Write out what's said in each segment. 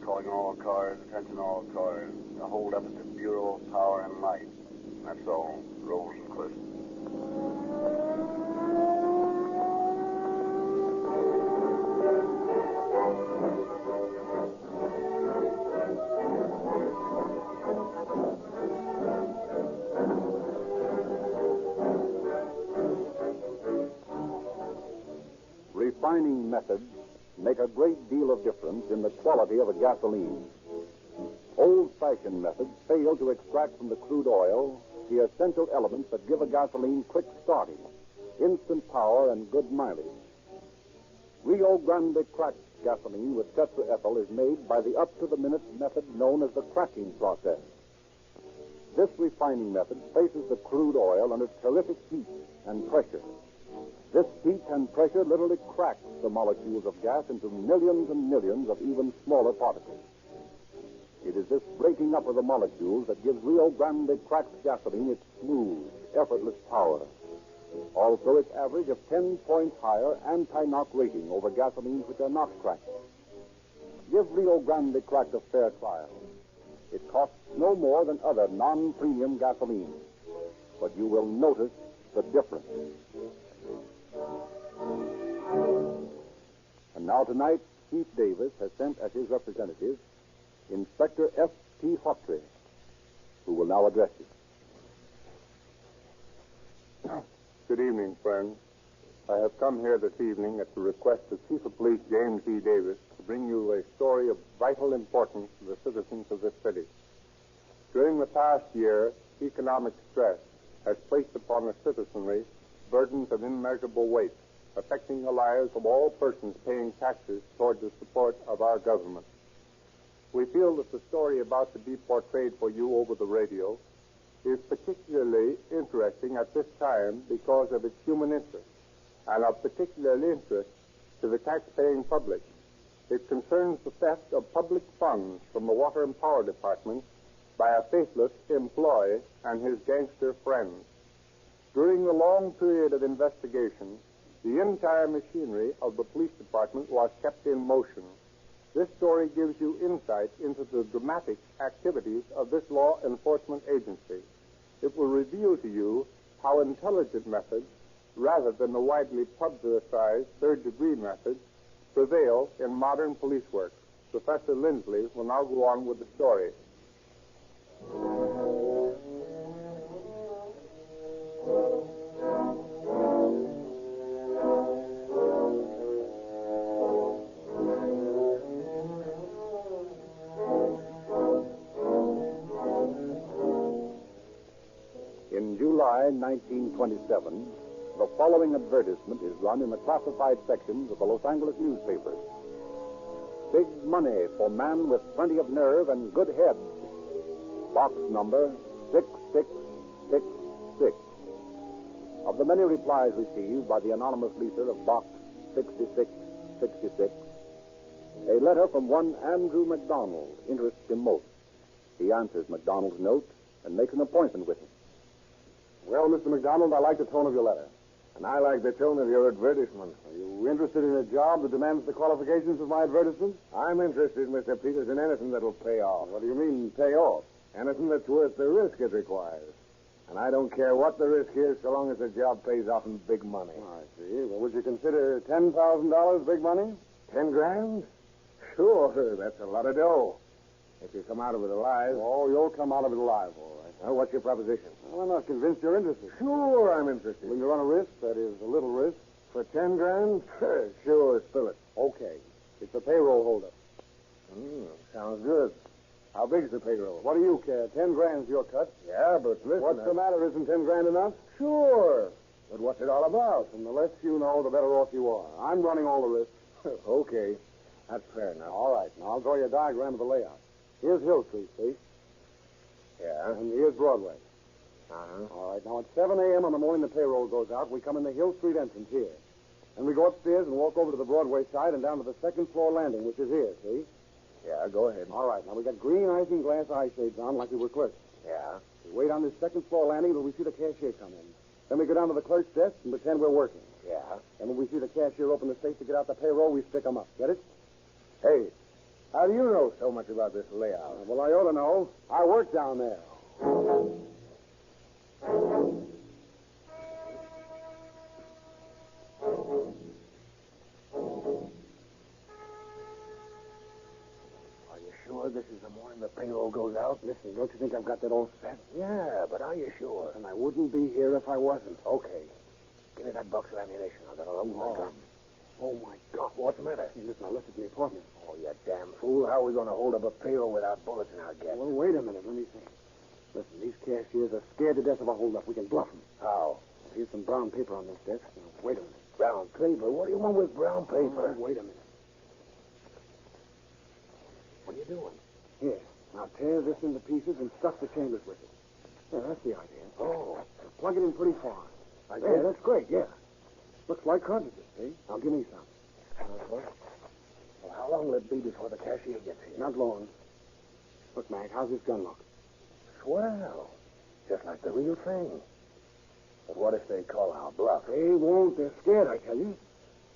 Calling all cars, attention all cars. The holdup at the Bureau of Power and Light. That's all. Rosenquist. Refining methods make a great deal of difference in the quality of a gasoline. Old-fashioned methods fail to extract from the crude oil the essential elements that give a gasoline quick starting, instant power, and good mileage. Rio Grande cracked gasoline with tetraethyl is made by the up-to-the-minute method known as the cracking process. This refining method places the crude oil under terrific heat and pressure. This heat and pressure literally cracks the molecules of gas into millions and millions of even smaller particles. It is this breaking up of the molecules that gives Rio Grande cracked gasoline its smooth, effortless power. Also, its average of 10 points higher anti-knock rating over gasolines which are not cracked. Give Rio Grande cracked a fair trial. It costs no more than other non-premium gasolines, but you will notice the difference. And now tonight, Chief Davis has sent as his representative Inspector F.T. Hawtrey, who will now address you. Good evening, friends. I have come here this evening at the request of Chief of Police James E. Davis to bring you a story of vital importance to the citizens of this city. During the past year, economic stress has placed upon the citizenry burdens of immeasurable weight, affecting the lives of all persons paying taxes toward the support of our government. We feel that the story about to be portrayed for you over the radio is particularly interesting at this time because of its human interest and of particular interest to the tax-paying public. It concerns the theft of public funds from the Water and Power Department by a faithless employee and his gangster friends. During the long period of investigation, the entire machinery of the police department was kept in motion. This story gives you insight into the dramatic activities of this law enforcement agency. It will reveal to you how intelligent methods, rather than the widely publicized third-degree methods, prevail in modern police work. Professor Lindsley will now go on with the story. In July 1927, the following advertisement is run in the classified sections of the Los Angeles newspapers. Big money for man with plenty of nerve and good head. Box number 6666. Of the many replies received by the anonymous leaser of Box 6666, a letter from one Andrew McDonald interests him most. He answers McDonald's note and makes an appointment with him. Well, Mr. McDonald, I like the tone of your letter. And I like the tone of your advertisement. Are you interested in a job that demands the qualifications of my advertisement? I'm interested, Mr. Peters, in anything that'll pay off. What do you mean, pay off? Anything that's worth the risk it requires. And I don't care what the risk is, so long as the job pays off in big money. Oh, I see. Well, would you consider $10,000 big money? 10 grand? Sure, that's a lot of dough. If you come out of it alive. Oh, you'll come out of it alive, all right. Well, what's your proposition? Well, I'm not convinced you're interested. Sure, I'm interested. Will you run a risk? That is, a little risk. For 10 grand? Sure, spill it. Okay. It's a payroll holdup. Sounds good. How big's the payroll? What do you care? 10 grand's your cut. Yeah, but listen. What's the matter? Isn't 10 grand enough? Sure. But what's it all about? And the less you know, the better off you are. I'm running all the risks. Okay. That's fair enough. All right. Now, I'll draw you a diagram of the layout. Here's Hill Street, see? Yeah. And here's Broadway. All right. Now, at 7 a.m. on the morning the payroll goes out, we come in the Hill Street entrance here. Then we go upstairs and walk over to the Broadway side and down to the second floor landing, which is here, see? Yeah, go ahead. All right. Now, we got green isinglass eye shades on like we were clerks. Yeah. We wait on this second floor landing till we see the cashier come in. Then we go down to the clerk's desk and pretend we're working. Yeah. And when we see the cashier open the safe to get out the payroll, we stick 'em up. Get it? Hey, how's How do you know so much about this layout? Well, I ought to know. I work down there. Are you sure this is the morning the payroll goes out? Listen, don't you think I've got that all set? Yeah, but are you sure? And I wouldn't be here if I wasn't. Okay. Give me that box of ammunition. I've got to load my gun. Oh, my God. What's the matter? Hey, listen, I left it in the apartment. Oh, you damn fool. How are we going to hold up a payroll without bullets in our gas? Well, wait a minute. Let me think. Listen, these cashiers are scared to death of a holdup. We can bluff them. How? Here's some brown paper on this desk. Now, wait a minute. Brown paper? What do you want with brown paper? Oh, wait a minute. What are you doing? Here. Now, tear this into pieces and stuff the chambers with it. Yeah, that's the idea. Oh. Now, plug it in pretty far. Yeah, that's great, yeah. Looks like cartridges, see? Now, give me some. Well, how long will it be before the cashier gets here? Not long. Look, Mac, how's this gun look? Swell. Just like the real thing. But what if they call our bluff? They won't. They're scared, I tell you.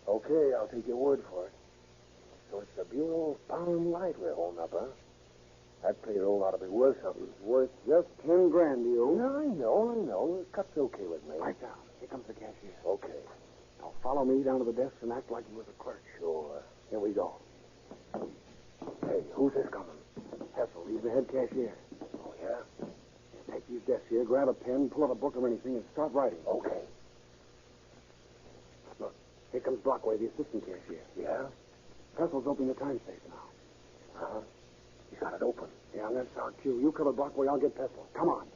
Okay, I'll take your word for it. So it's the Bureau of Power and Light we're holding up, huh? That payroll ought to be worth something. It's worth just 10 grand to you. No, I know. The cut's okay with me. Right down. Here comes the cashier. Okay. Now follow me down to the desk and act like you was a clerk. Sure. Here we go. Hey, who's this coming? Hessel. He's the head cashier. Oh, yeah? Take these desks here, grab a pen, pull out a book or anything, and start writing. Okay. Look, here comes Brockway, the assistant cashier. Yeah? Hessel's opening the time safe now. Uh-huh. He's got it open. Yeah, that's our cue. You cover Brockway, I'll get Hessel. Come on.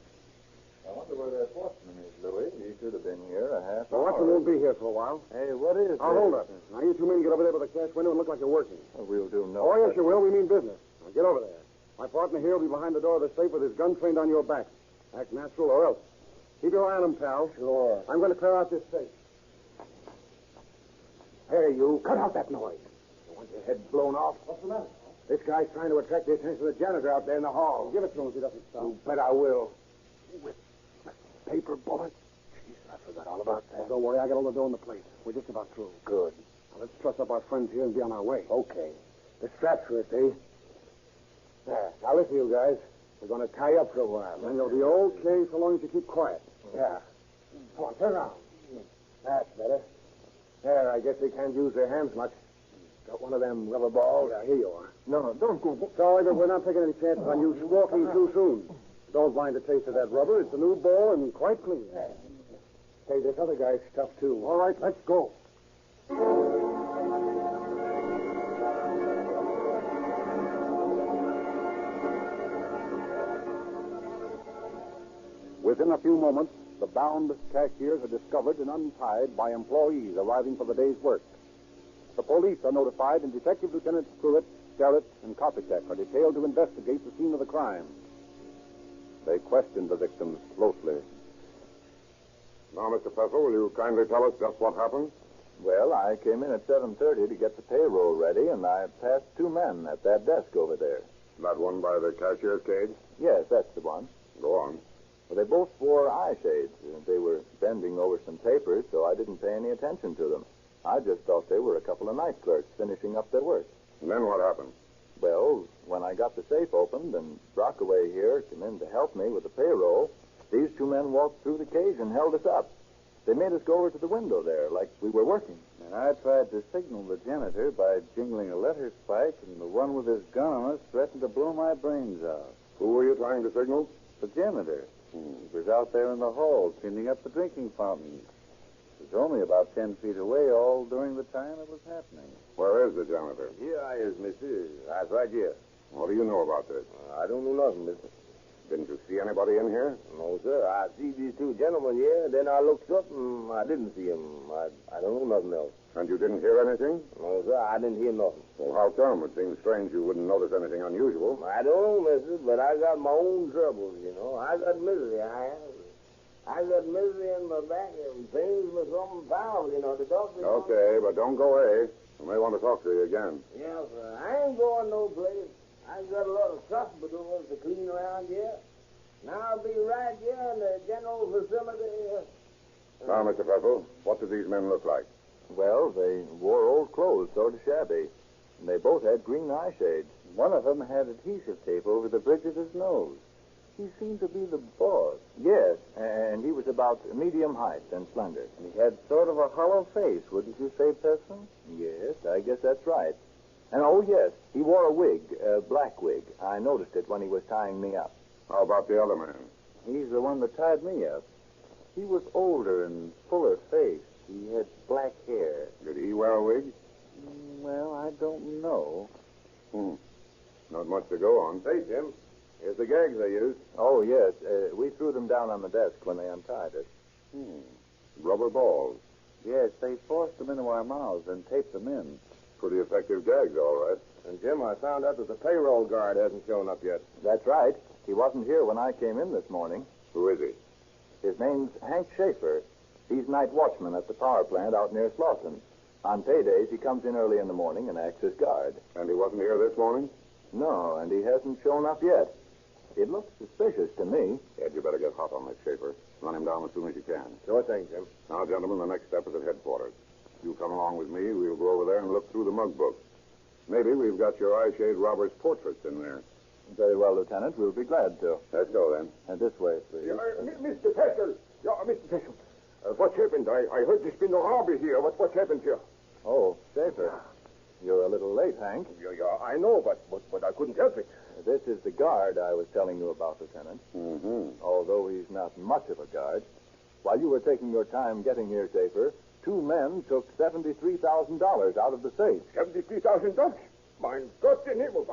I wonder where that watchman is, Louis. He should have been here a half hour. Watchman won't be here for a while. Hey, what is I'll hold up. Now, you two men get over there by the cash window and look like you're working. Well, we'll do no. Oh, yes, you will. We mean business. Now, get over there. My partner here will be behind the door of the safe with his gun trained on your back. Act natural or else. Keep your eye on him, pal. Sure. I'm going to clear out this safe. Hey, you. Cut out that noise. You want your head blown off? What's the matter? This guy's trying to attract the attention of the janitor out there in the hall. Give it to him if he doesn't stop. You bet I will. With paper bullets? Jeez, I forgot all about that. Well, don't worry. I got all the dough in the place. We're just about through. Good. Now, let's truss up our friends here and be on our way. Okay. The straps first, eh? There. Now, listen, you guys. We're going to tie you up for a while. Then you'll be okay so long as you keep quiet. Yeah. Come on, turn around. That's better. There, I guess they can't use their hands much. Got one of them rubber balls? Yeah, here you are. No, don't go. Sorry, but we're not taking any chances on you squawking too soon. Don't mind the taste of that rubber. It's a new ball and quite clean. Hey, this other guy's stuff, too. All right, let's go. Within a few moments, the bound cashiers are discovered and untied by employees arriving for the day's work. The police are notified, and Detective Lieutenants Pruitt, Sterrett, and Kopicek are detailed to investigate the scene of the crime. They questioned the victims closely. Now, Mr. Pessel, will you kindly tell us just what happened? Well, I came in at 7:30 to get the payroll ready, and I passed two men at that desk over there. That one by the cashier's cage? Yes, that's the one. Go on. Well, they both wore eye shades. They were bending over some papers, so I didn't pay any attention to them. I just thought they were a couple of night clerks finishing up their work. And then what happened? Well, when I got the safe opened and Brockaway here came in to help me with the payroll, these two men walked through the cage and held us up. They made us go over to the window there like we were working. And I tried to signal the janitor by jingling a letter spike, and the one with his gun on us threatened to blow my brains out. Who were you trying to signal? The janitor. He was out there in the hall cleaning up the drinking fountains. He was only about 10 feet away all during the time it was happening. Where is the janitor? Here I is, mister. I was right here. What do you know about this? I don't know nothing, mister. Didn't you see anybody in here? No, sir. I see these two gentlemen here, then I looked up and I didn't see them. I don't know nothing else. And you didn't hear anything? No, sir. I didn't hear nothing. Well, how come? It seems strange you wouldn't notice anything unusual. I don't know, mister, but I got my own troubles, you know. I got misery, I have. I got misery in my back and things with something foul, you know. The doctor... Okay, but don't go away. I may want to talk to you again. Yeah, sir. I ain't going no place. I got a lot of troubadours to clean around here. Now I'll be right here in the general facility. Now, Mr. Pessel, what do these men look like? Well, they wore old clothes, sort of shabby. And they both had green eye shades. One of them had adhesive tape over the bridge of his nose. He seemed to be the boss. Yes, and he was about medium height and slender. He had sort of a hollow face, wouldn't you say, Pesson? Yes, I guess that's right. And oh, yes, he wore a wig, a black wig. I noticed it when he was tying me up. How about the other man? He's the one that tied me up. He was older and fuller faced. He had black hair. Did he wear a wig? Well, I don't know. Not much to go on. Hey, Jim. Here's the gags they used. Oh, yes, we threw them down on the desk when they untied us. Rubber balls. Yes, they forced them into our mouths and taped them in. Pretty effective gags, all right. And, Jim, I found out that the payroll guard hasn't shown up yet. That's right. He wasn't here when I came in this morning. Who is he? His name's Hank Schaefer. He's night watchman at the power plant out near Slauson. On paydays, he comes in early in the morning and acts as guard. And he wasn't here this morning? No, and he hasn't shown up yet. It looks suspicious to me. Ed, you better get hot on this, Schaefer. Run him down as soon as you can. Sure thing, Jim. Now, gentlemen, the next step is at headquarters. You come along with me. We'll go over there and look through the mug book. Maybe we've got your eyeshade robber's portraits in there. Very well, Lieutenant. We'll be glad to. Let's go, then. And this way, please. Mr. Pesson. Yeah, Mr. Pesson. What's happened? I heard there's been a robbery here. What's happened here? Oh, Schaefer. You're a little late, Hank. Yeah, I know, but I couldn't help it. This is the guard I was telling you about, Lieutenant. Although he's not much of a guard. While you were taking your time getting here, Schaefer, 2 men took $73,000 out of the safe. $73,000? Mein Gott in Himmel,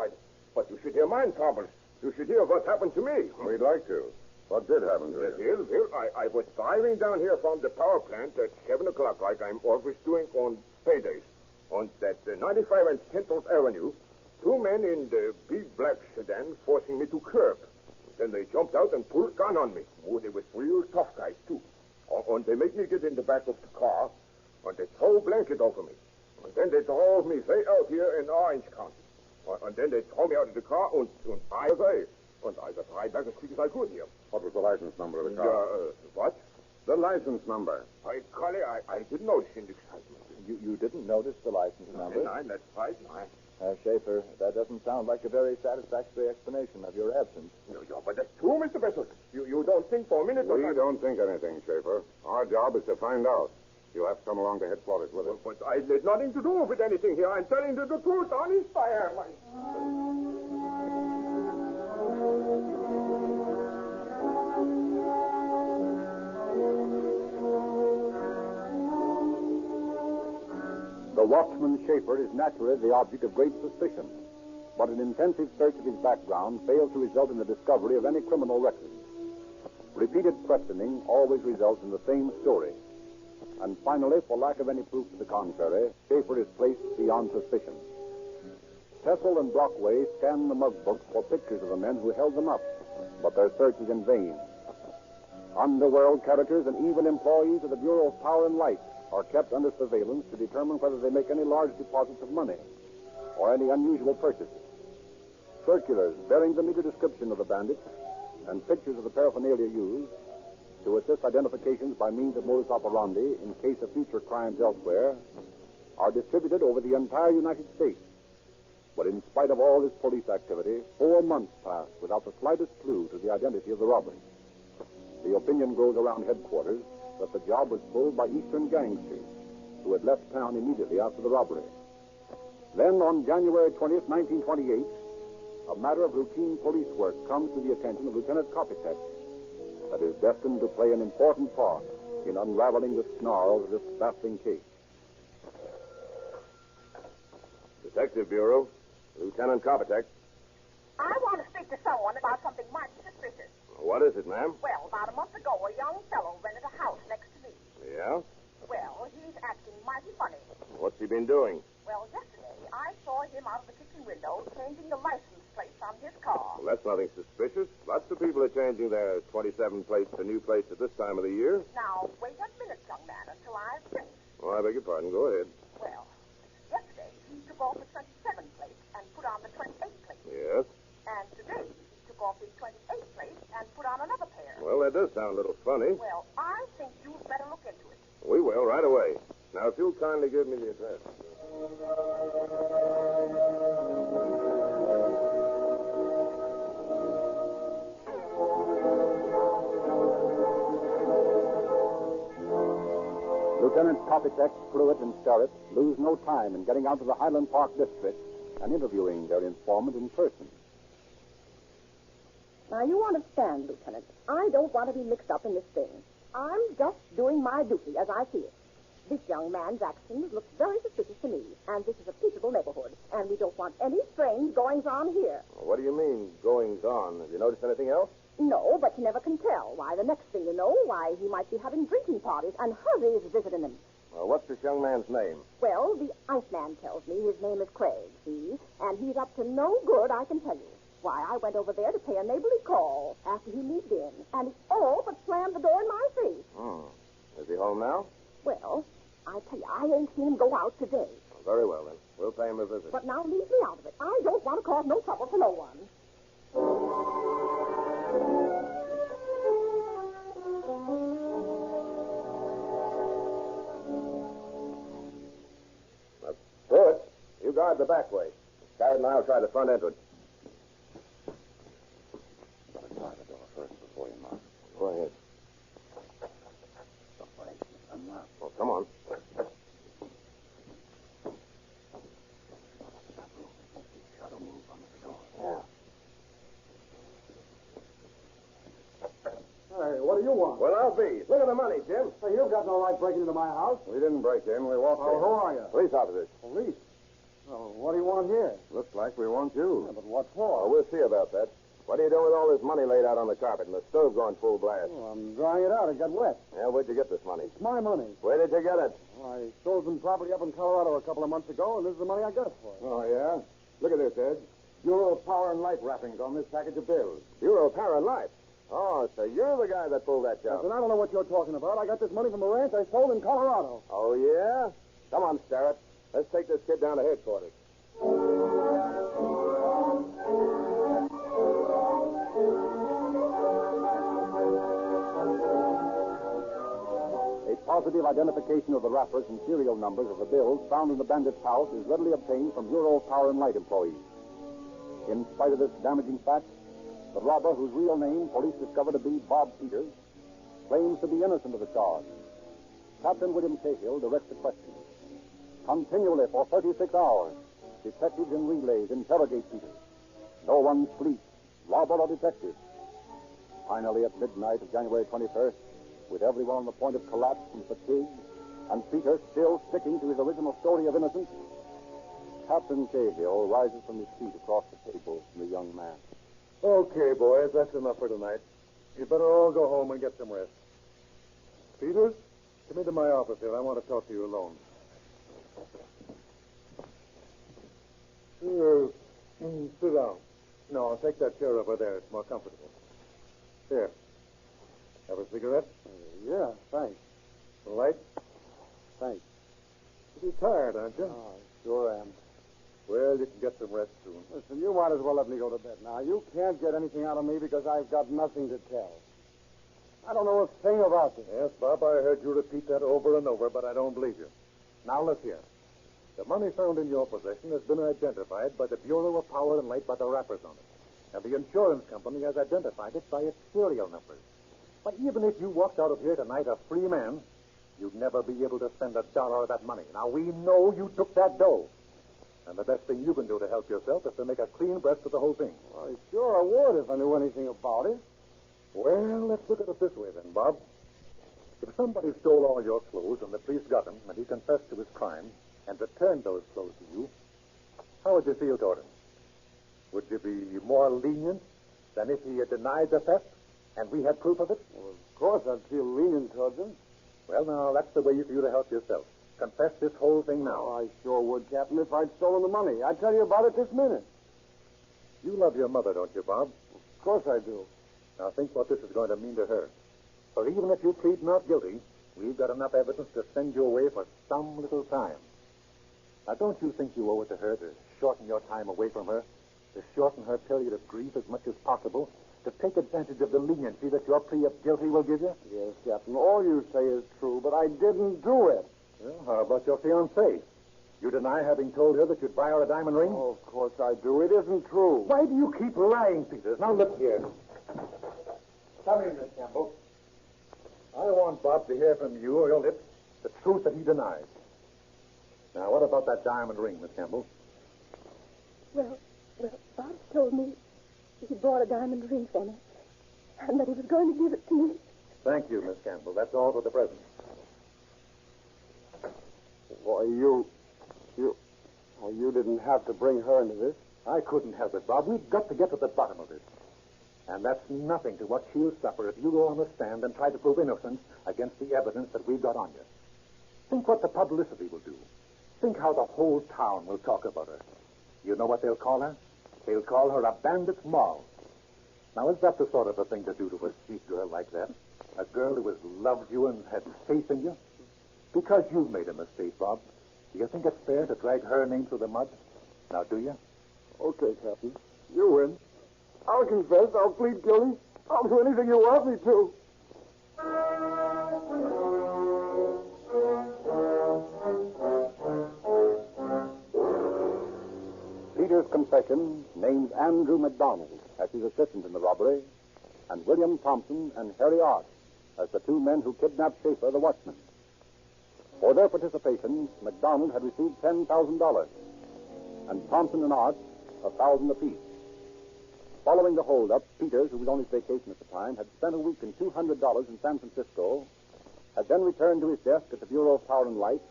but you should hear mine troubles. You should hear what happened to me. We'd like to. What did happen to you? Well, I was driving down here from the power plant at 7 o'clock, like I'm always doing on paydays. On that 95 and Central Avenue, 2 men in the big black sedan forcing me to curb. Then they jumped out and pulled a gun on me. Oh, they were real tough guys, too. And they made me get in the back of the car, and they throw a blanket over me. And then they drove me way out here in Orange County. And then they throw me out of the car and drive away. And I got right back as quick as I could here. What was the license number of the car? What? The license number. Collie, I didn't notice in the excitement. You didn't notice the license number? Nine, that's right, 9. Schaefer, that doesn't sound like a very satisfactory explanation of your absence. No, but that's true, Mr. Bessel. You don't think for a minute... We don't think anything, Schaefer. Our job is to find out. You'll have to come along to headquarters with us. But I had nothing to do with anything here. I'm telling you the truth, honest fire. The watchman Schaefer is naturally the object of great suspicion, but an intensive search of his background fails to result in the discovery of any criminal record. Repeated questioning always results in the same story. And finally, for lack of any proof to the contrary, Schaefer is placed beyond suspicion. Tessel and Brockway scan the mug books for pictures of the men who held them up, but their search is in vain. Underworld characters and even employees of the Bureau of Power and Light are kept under surveillance to determine whether they make any large deposits of money or any unusual purchases. Circulars bearing the meager description of the bandits and pictures of the paraphernalia used to assist identifications by means of modus operandi in case of future crimes elsewhere are distributed over the entire United States. But in spite of all this police activity, 4 months passed without the slightest clue to the identity of the robbers. The opinion grows around headquarters that the job was pulled by Eastern gangsters who had left town immediately after the robbery. Then, on January 20th, 1928, a matter of routine police work comes to the attention of Lieutenant Kopitek that is destined to play an important part in unraveling the snarls of this baffling case. Detective Bureau, Lieutenant Kopitek. I want to speak to someone about something mighty suspicious. What is it, ma'am? Well, about a month ago, a young fellow rented a house next to me. Yeah? Well, he's acting mighty funny. What's he been doing? Well, yesterday, I saw him out of the kitchen window changing the license plate on his car. Well, that's nothing suspicious. Lots of people are changing their 27 plates to new plates at this time of the year. Now, wait a minute, young man, until I've finished. Oh, I beg your pardon. Go ahead. Well, yesterday, he took off the 27 plate and put on the 28 plate. Yes? And today, he took off the 28 plate and put on another pair. Well, that does sound a little funny. Well, I think you'd better look into it. We will, right away. Now, if you'll kindly give me the address. Lieutenant Kopicek, Pruitt, and Sterrett lose no time in getting out to the Highland Park district and interviewing their informant in person. Now, you understand, Lieutenant, I don't want to be mixed up in this thing. I'm just doing my duty as I see it. This young man's actions look very suspicious to me, and this is a peaceable neighborhood, and we don't want any strange goings-on here. Well, what do you mean, goings-on? Have you noticed anything else? No, but you never can tell. Why, the next thing you know, he might be having drinking parties, and Huzzy is visiting him. Well, what's this young man's name? Well, the Iceman tells me his name is Craig, see? And he's up to no good, I can tell you. Why, I went over there to pay a neighborly call after he moved in, and he all but slammed the door in my face. Is he home now? Well, I tell you, I ain't seen him go out today. Very well, then. We'll pay him a visit. But now leave me out of it. I don't want to cause no trouble to no one. Pruitt, you guard the back way. Garrett and I'll try the front entrance. Better try the door first before you knock. Go ahead. Somebody unlock. Well, come on. Shadow move on the door. Yeah. Hey, what do you want? Well, I'll be. Look at the money, Jim. Hey, you've got no right breaking into my house. We didn't break in. We walked in. Who are you? Police officers. Police. Oh, what do you want here? Looks like we want you. Yeah, but what Well, for? we'll see about that. What are you doing with all this money laid out on the carpet and the stove going full blast? Oh, I'm drying it out. It got wet. Yeah, where'd you get this money? It's my money. Where did you get it? Well, I sold some property up in Colorado a couple of months ago, and this is the money I got for it. Oh, yeah? Look at this, Ed. Bureau of Power and Light wrappings on this package of bills. Bureau of Power and Light? Oh, so you're the guy that pulled that job. Listen, I don't know what you're talking about. I got this money from a ranch I sold in Colorado. Oh, yeah? Come on, Starrett. Let's take this kid down to headquarters. A positive identification of the wrappers and serial numbers of the bills found in the bandit's house is readily obtained from Bureau of Power and Light employees. In spite of this damaging fact, the robber, whose real name police discovered to be Bob Peters, claims to be innocent of the charge. Captain William Cahill directs the questioning. Continually for 36 hours, detectives in relays interrogate Peters. No one sleeps, robber or detective. Finally, at midnight of January 21st, with everyone on the point of collapse from fatigue, and Peters still sticking to his original story of innocence, Captain Cahill rises from his seat across the table from the young man. Okay, boys, that's enough for tonight. You better all go home and get some rest. Peters, come into my office here. I want to talk to you alone. Sit down. No, take that chair over there. It's more comfortable. Here. Have a cigarette? Yeah, thanks. A light? Thanks. You're tired, aren't you? Oh, I sure am. Well, you can get some rest soon. Listen, you might as well let me go to bed now. You can't get anything out of me because I've got nothing to tell. I don't know a thing about this. Yes, Bob, I heard you repeat that over and over, but I don't believe you. Now, look here. The money found in your possession has been identified by the Bureau of Power and Light by the wrappers on it. And the insurance company has identified it by its serial numbers. But even if you walked out of here tonight a free man, you'd never be able to spend $1 of that money. Now, we know you took that dough. And the best thing you can do to help yourself is to make a clean breast of the whole thing. Well, I sure would if I knew anything about it. Well, let's look at it this way then, Bob. If somebody stole all your clothes and the police got him and he confessed to his crime and returned those clothes to you, how would you feel toward him? Would you be more lenient than if he had denied the theft and we had proof of it? Well, of course I'd feel lenient towards him. Well, now, that's the way for you to help yourself. Confess this whole thing now. Oh, I sure would, Captain, if I'd stolen the money. I'd tell you about it this minute. You love your mother, don't you, Bob? Of course I do. Now, think what this is going to mean to her. For even if you plead not guilty, we've got enough evidence to send you away for some little time. Now, don't you think you owe it to her to shorten your time away from her, to shorten her period of grief as much as possible, to take advantage of the leniency that your plea of guilty will give you? Yes, Captain, all you say is true, but I didn't do it. Well, how about your fiancée? You deny having told her that you'd buy her a diamond ring? Oh, of course I do. It isn't true. Why do you keep lying, Peters? Now, look here. Come in, Miss Campbell. I want Bob to hear from you or your lips The truth that he denies. Now, what about that diamond ring, Miss Campbell? Well, Bob told me he bought a diamond ring for me, and that he was going to give it to me. Thank you, Miss Campbell. That's all for the present. Boy, you didn't have to bring her into this. I couldn't help it, Bob. We've got to get to the bottom of this. And that's nothing to what she'll suffer if you go on the stand and try to prove innocence against the evidence that we've got on you. Think what the publicity will do. Think how the whole town will talk about her. You know what they'll call her? They'll call her a bandit's moll. Now, is that the sort of a thing to do to a sweet girl like that? A girl who has loved you and had faith in you? Because you've made a mistake, Bob. Do you think it's fair to drag her name through the mud? Now, do you? Okay, Captain. You win. I'll confess. I'll plead guilty. I'll do anything you want me to. Peter's confession names Andrew McDonald as his assistant in the robbery, and William Thompson and Harry Arch as the two men who kidnapped Schaefer, the watchman. For their participation, McDonald had received $10,000, and Thompson and Arch $1,000 apiece. Following the holdup, Peters, who was on his vacation at the time, had spent a week and $200 in San Francisco, had then returned to his desk at the Bureau of Power and Light,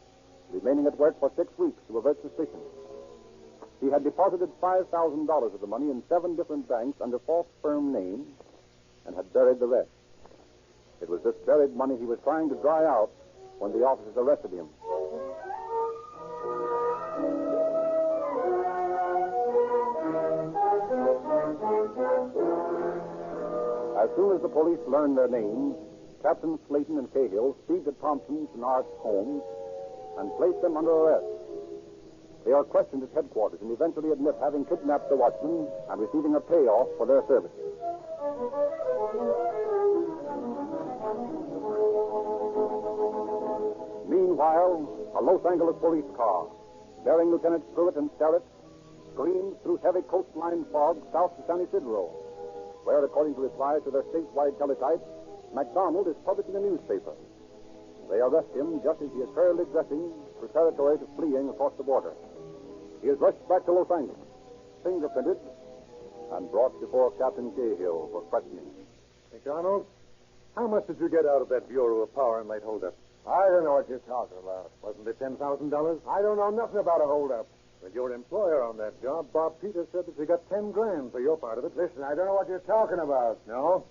remaining at work for 6 weeks to avert suspicion. He had deposited $5,000 of the money in 7 different banks under false firm names and had buried the rest. It was this buried money he was trying to dry out when the officers arrested him. As soon as the police learned their names, Captain Slayton and Cahill speed to Thompson's and Art's homes and placed them under arrest. They are questioned at headquarters and eventually admit having kidnapped the watchman and receiving a payoff for their services. Meanwhile, a Los Angeles police car, bearing Lieutenant Pruitt and Sterrett, screams through heavy coastline fog south to San Isidro, where, according to replies to their statewide teletype, McDonald is publishing a newspaper. They arrest him just as he is hurriedly dressing preparatory to fleeing across the border. He is rushed back to Los Angeles, fingerprinted, and brought before Captain Cahill for questioning. McDonald, how much did you get out of that Bureau of Power and Light holdup? I don't know what you're talking about. Wasn't it $10,000? I don't know nothing about a holdup. With your employer on that job, Bob Peters, said that you got $10 grand for your part of it. Listen, I don't know what you're talking about. No?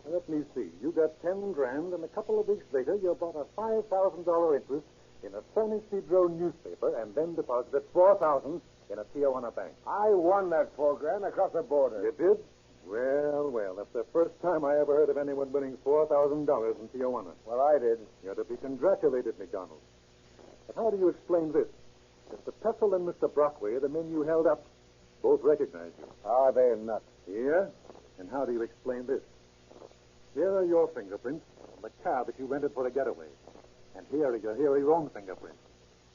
Let me see. You got $10 grand, and a couple of weeks later, you bought a $5,000 interest in a San Isidro newspaper, and then deposited $4,000 in a Tijuana bank. I won that $4 grand across the border. You did? Well, that's the first time I ever heard of anyone winning $4,000 in Tijuana. Well, I did. You're to be congratulated, McDonald. But how do you explain this? Mr. Pessel and Mr. Brockway, the men you held up, both recognize you. Are they nuts? Yeah? And how do you explain this? Here are your fingerprints on the car that you rented for a getaway. And here are your own fingerprints.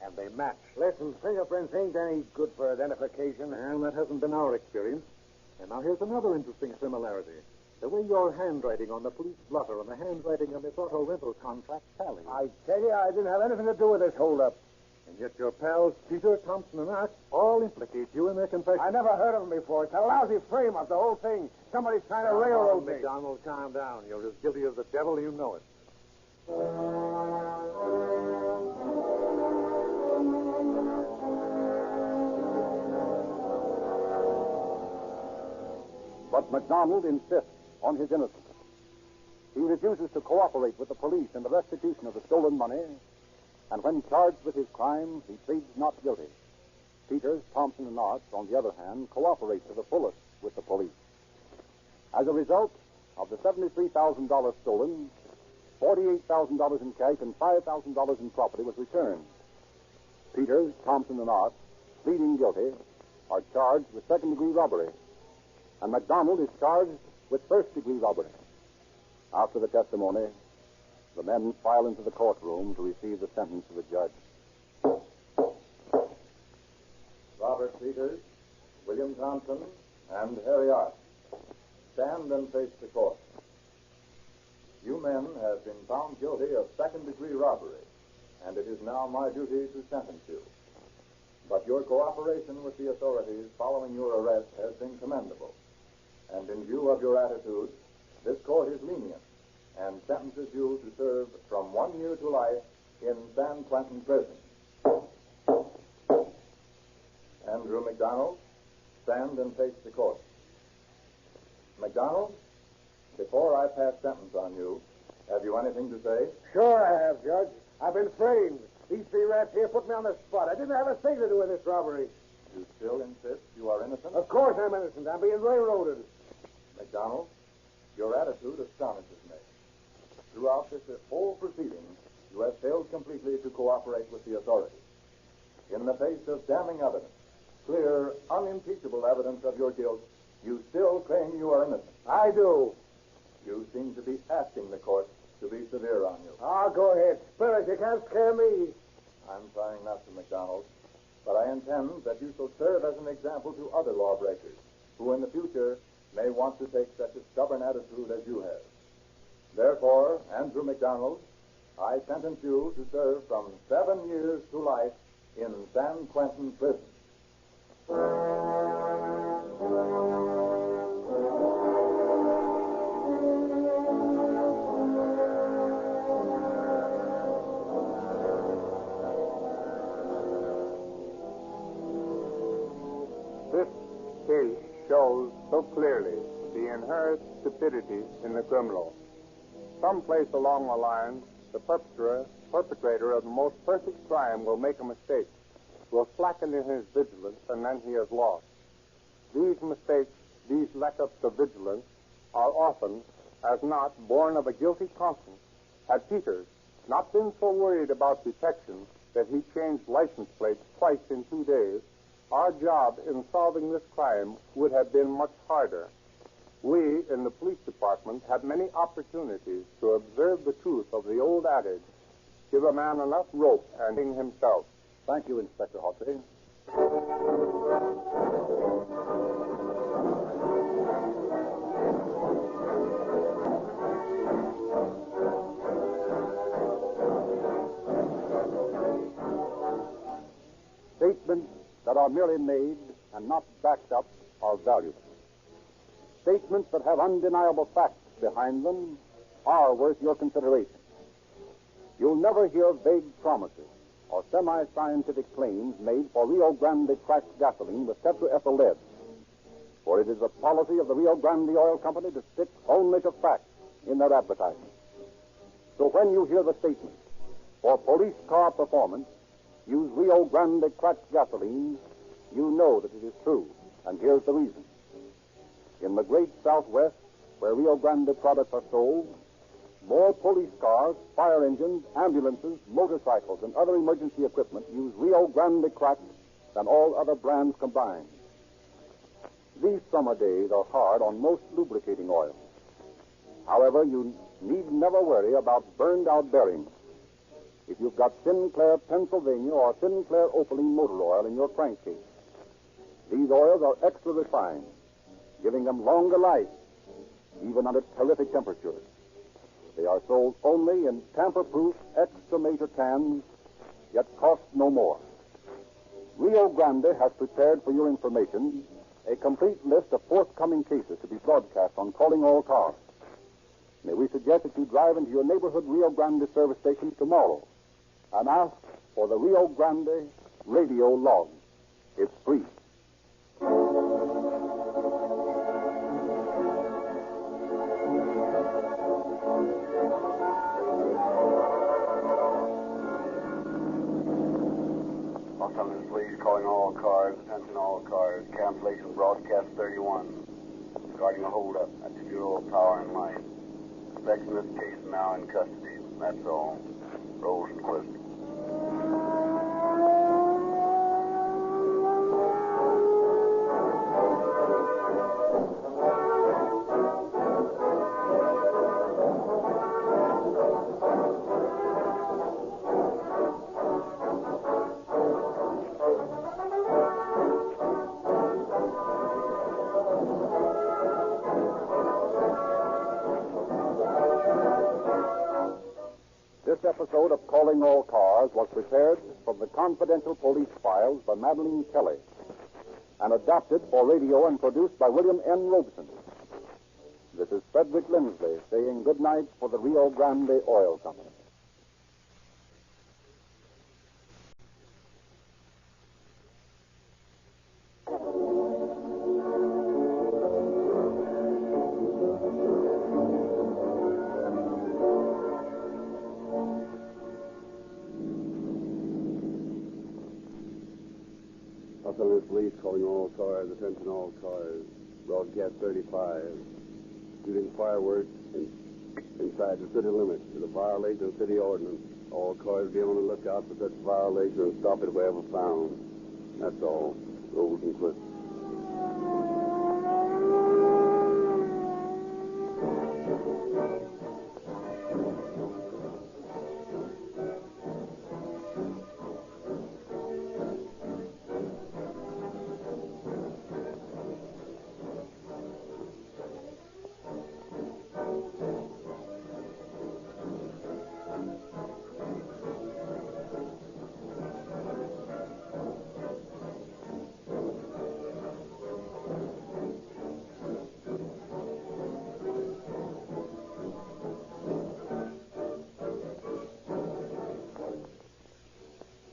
And they match. Listen, fingerprints ain't any good for identification. And that hasn't been our experience. And now here's another interesting similarity. The way your handwriting on the police blotter and the handwriting on this auto rental contract tally. I tell you, I didn't have anything to do with this holdup. And yet your pals, Peter, Thompson, and Arch, all implicate you in their confession. I never heard of them before. It's a lousy frame-up, the whole thing. Somebody's trying to railroad me. McDonald, calm down. You're as guilty as the devil, you know it. But McDonald insists on his innocence. He refuses to cooperate with the police in the restitution of the stolen money, and when charged with his crime, he pleads not guilty. Peters, Thompson, and Arch, on the other hand, cooperate to the fullest with the police. As a result of the $73,000 stolen, $48,000 in cash and $5,000 in property was returned. Peters, Thompson, and Arch, pleading guilty, are charged with second-degree robbery, and McDonald is charged with first-degree robbery. After the testimony, the men file into the courtroom to receive the sentence of the judge. Robert Peters, William Thompson, and Harry Arch, stand and face the court. You men have been found guilty of second-degree robbery and it is now my duty to sentence you. But your cooperation with the authorities following your arrest has been commendable. And in view of your attitude, this court is lenient and sentences you to serve from 1 year to life in San Quentin Prison. Andrew McDonald, stand and face the court. McDonald, before I pass sentence on you, have you anything to say? Sure I have, Judge. I've been framed. These three rats here put me on the spot. I didn't have a thing to do with this robbery. You still insist you are innocent? Of course I'm innocent. I'm being railroaded. McDonald, your attitude astonishes me. Throughout this whole proceeding, you have failed completely to cooperate with the authorities. In the face of damning evidence, clear, unimpeachable evidence of your guilt, you still claim you are innocent. I do. You seem to be asking the court to be severe on you. Go ahead. Spirit, you can't scare me. I'm trying not to, McDonald, but I intend that you shall serve as an example to other lawbreakers who in the future may want to take such a stubborn attitude as you have. Therefore, Andrew McDonald, I sentence you to serve from 7 years to life in San Quentin Prison. This case shows so clearly the inherent stupidity in the criminal. Someplace along the line, the perpetrator of the most perfect crime will make a mistake, will slacken in his vigilance, and then he is lost. These mistakes, these lack-ups of vigilance, are often, as not, born of a guilty conscience. Had Peters not been so worried about detection that he changed license plates twice in 2 days, our job in solving this crime would have been much harder. We, in the police department, have many opportunities to observe the truth of the old adage, give a man enough rope and hang himself. Thank you, Inspector Hotsey. Statements that are merely made and not backed up are valuable. Statements that have undeniable facts behind them are worth your consideration. You'll never hear vague promises or semi-scientific claims made for Rio Grande cracked gasoline with tetraethyl lead, for it is the policy of the Rio Grande Oil Company to stick only to facts in their advertisements. So when you hear the statement, for police car performance, use Rio Grande cracked gasoline, you know that it is true, and here's the reason. In the great Southwest, where Rio Grande products are sold, more police cars, fire engines, ambulances, motorcycles, and other emergency equipment use Rio Grande cracked than all other brands combined. These summer days are hard on most lubricating oils. However, you need never worry about burned-out bearings. If you've got Sinclair Pennsylvania or Sinclair Opaline motor oil in your crankcase, these oils are extra refined, giving them longer life, even under terrific temperatures. They are sold only in tamper-proof extra major cans, yet cost no more. Rio Grande has prepared for your information a complete list of forthcoming cases to be broadcast on Calling All Cars. May we suggest that you drive into your neighborhood Rio Grande service station tomorrow and ask for the Rio Grande radio log. It's free. Los Angeles Police calling all cars, attention all cars, cancellation broadcast 31, regarding a holdup at the Bureau of Power and Light. Suspects in this case now in custody. That's all. Rosenquist. This episode of Calling All Cars was prepared from the confidential police files by Madeline Kelly and adapted for radio and produced by William N. Robson. This is Frederick Lindsley saying good night for the Rio Grande Oil Company. Los Angeles Police calling all cars, attention all cars. Broadcast 35. Shooting fireworks inside the city limits is a violation of city ordinance. All cars be on the lookout for such violation and stop it wherever found. That's all. Rosenquist.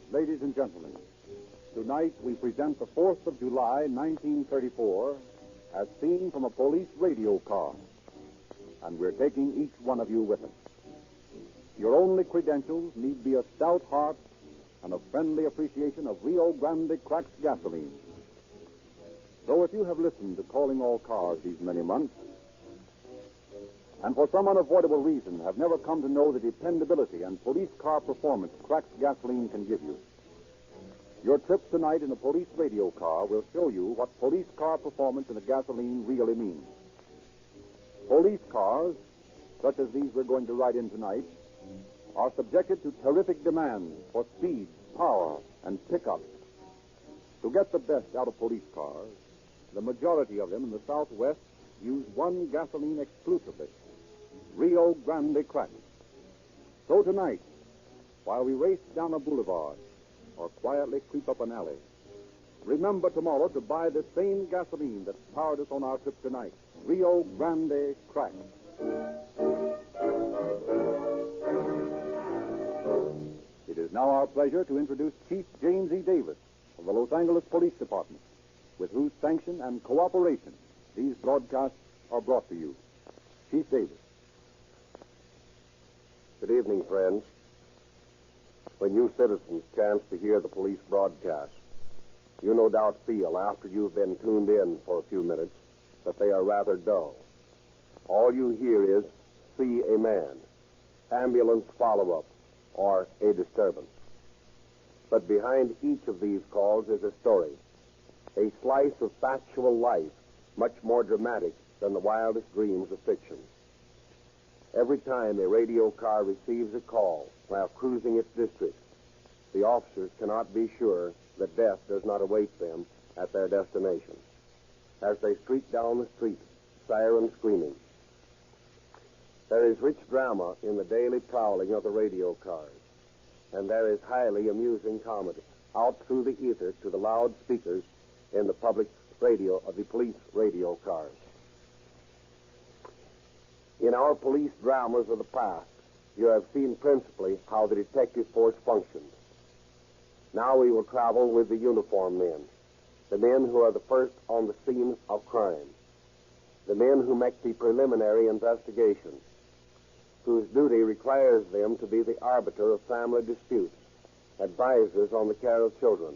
Ladies and gentlemen, tonight we present the 4th of July, 1934, as seen from a police radio car. And we're taking each one of you with us. Your only credentials need be a stout heart and a friendly appreciation of Rio Grande cracked gasoline. So if you have listened to Calling All Cars these many months, and for some unavoidable reason have never come to know the dependability and police car performance cracked gasoline can give you, your trip tonight in a police radio car will show you what police car performance in a gasoline really means. Police cars, such as these we're going to ride in tonight, are subjected to terrific demands for speed, power, and pickup. To get the best out of police cars, the majority of them in the Southwest use one gasoline exclusively, Rio Grande cracked. So tonight, while we race down a boulevard or quietly creep up an alley, remember tomorrow to buy the same gasoline that powered us on our trip tonight, Rio Grande cracked. It is now our pleasure to introduce Chief James E. Davis of the Los Angeles Police Department, with whose sanction and cooperation these broadcasts are brought to you. Chief Davis. Good evening, friends. When you citizens chance to hear the police broadcast, you no doubt feel, after you've been tuned in for a few minutes, that they are rather dull. All you hear is, see a man, ambulance follow-up, or a disturbance. But behind each of these calls is a story, a slice of factual life, much more dramatic than the wildest dreams of fiction. Every time a radio car receives a call while cruising its district, the officers cannot be sure that death does not await them at their destination. As they streak down the street, siren screaming, there is rich drama in the daily prowling of the radio cars, and there is highly amusing comedy out through the ether to the loudspeakers in the public radio of the police radio cars. In our police dramas of the past, you have seen principally how the detective force functions. Now we will travel with the uniformed men, the men who are the first on the scene of crime, the men who make the preliminary investigation, whose duty requires them to be the arbiter of family disputes, advisors on the care of children,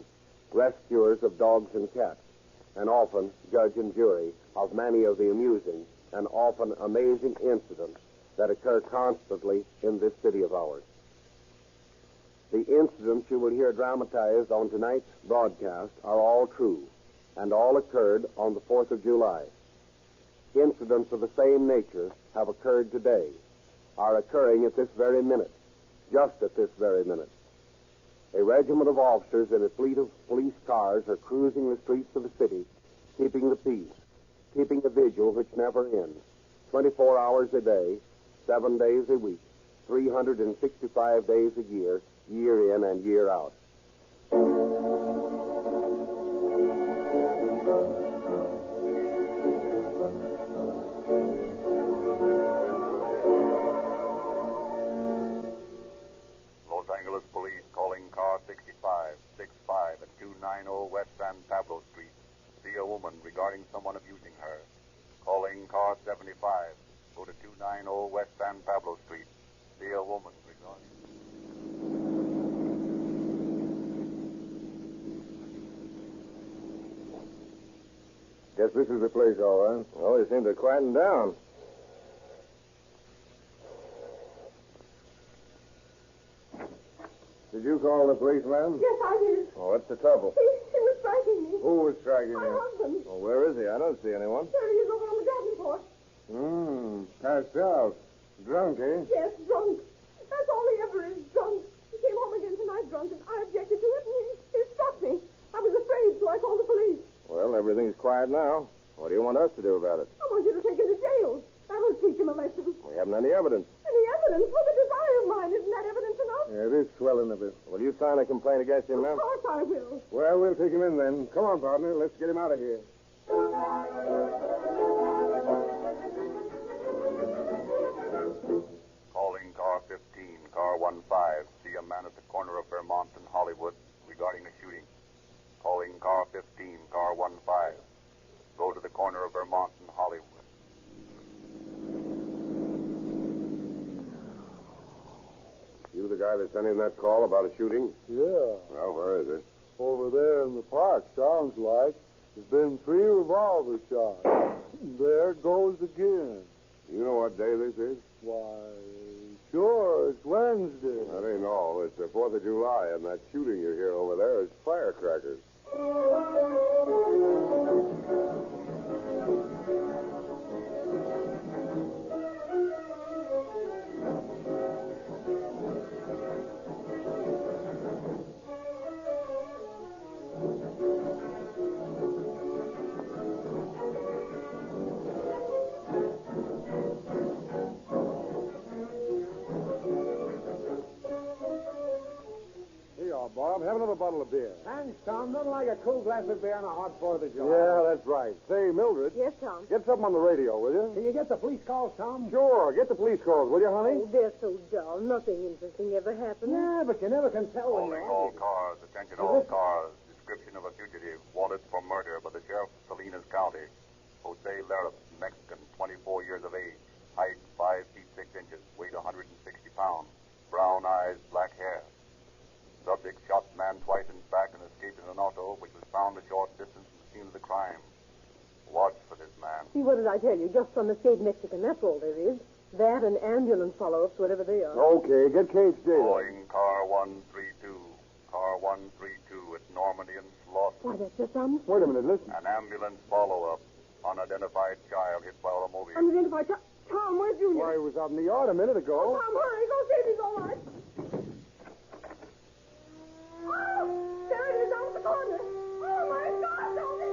rescuers of dogs and cats, and often judge and jury of many of the amusing and often amazing incidents that occur constantly in this city of ours. The incidents you will hear dramatized on tonight's broadcast are all true, and all occurred on the 4th of July. Incidents of the same nature have occurred today, are occurring at this very minute, just at this very minute. A regiment of officers in a fleet of police cars are cruising the streets of the city, keeping the peace, keeping a vigil which never ends, 24 hours a day, 7 days a week, 365 days a year, year in and year out. Los Angeles Police calling car 65 at 290 West San Pablo Street. See a woman regarding someone abusing her. Calling car 75. Go to 290 West San Pablo Street. See a woman regarding... Guess this is the place, all right. Oh, they seem to quieten down. Did you call the policeman? Yes, I did. Oh, what's the trouble? He was striking me. Who was striking My you? husband. Oh, where is he? I don't see anyone. There he is over on the Davenport. Passed out. Drunk, eh? Yes, drunk. That's all he ever is, drunk. He came home again tonight drunk, and I objected to it, and he struck me. I was afraid, so I called the police. Well, everything's quiet now. What do you want us to do about it? I want you to take him to jail. That'll teach him a lesson. We haven't any evidence. Any evidence? Well, the desire of mine. Isn't that evidence enough? Yeah, it is swelling a bit. Will you sign a complaint against him, Of ma'am? course I will. Well, we'll take him in then. Come on, partner. Let's get him out of here. Calling car 15, car 15. See a man at the corner of Vermont and Hollywood regarding a shooting. Calling car 15, car 15. Go to the corner of Vermont and Hollywood. You the guy that sent in that call about a shooting? Yeah, Well, where is it? over there in the park, sounds like. There's been 3 revolver shots. There it goes again. You know what day this is? Why, sure, it's Wednesday. That ain't all. It's the 4th of July, and that shooting you hear over there is firecrackers. Bob. Have another bottle of beer. Thanks, Tom. Nothing like a cool glass of beer on a hot 4th of July. Yeah, that's right. Say, Mildred. Yes, Tom. Get something on the radio, will you? Can you get the police calls, Tom? Sure. Get the police calls, will you, honey? Oh, they're so dull. Nothing interesting ever happens. Yeah, but you never can tell when Calling you're all cars. Attention all cars. Description of a fugitive wanted for murder by the sheriff of Salinas County. Jose Lerop, Mexican, 24 years of age. Height 5 feet 6 inches. Weight 160 pounds. Brown eyes, black hair. Subject shot man twice in back and escaped in an auto, which was found a short distance from the scene of the crime. Watch for this man. See, what did I tell you? Just some escaped Mexican. That's all there is. That and ambulance follow-ups, whatever they are. Okay, get caged in. Calling car 132. Car 132 at Normandy and Slauson. Why, that's just Tom. Wait a minute, listen. An ambulance follow-up. Unidentified child hit by automobile. Unidentified. Tom, where's Junior? Why, he was out in the yard a minute ago. Tom, hurry. Go see if he's all right. Oh, there it is down at the corner. Oh, my God, don't be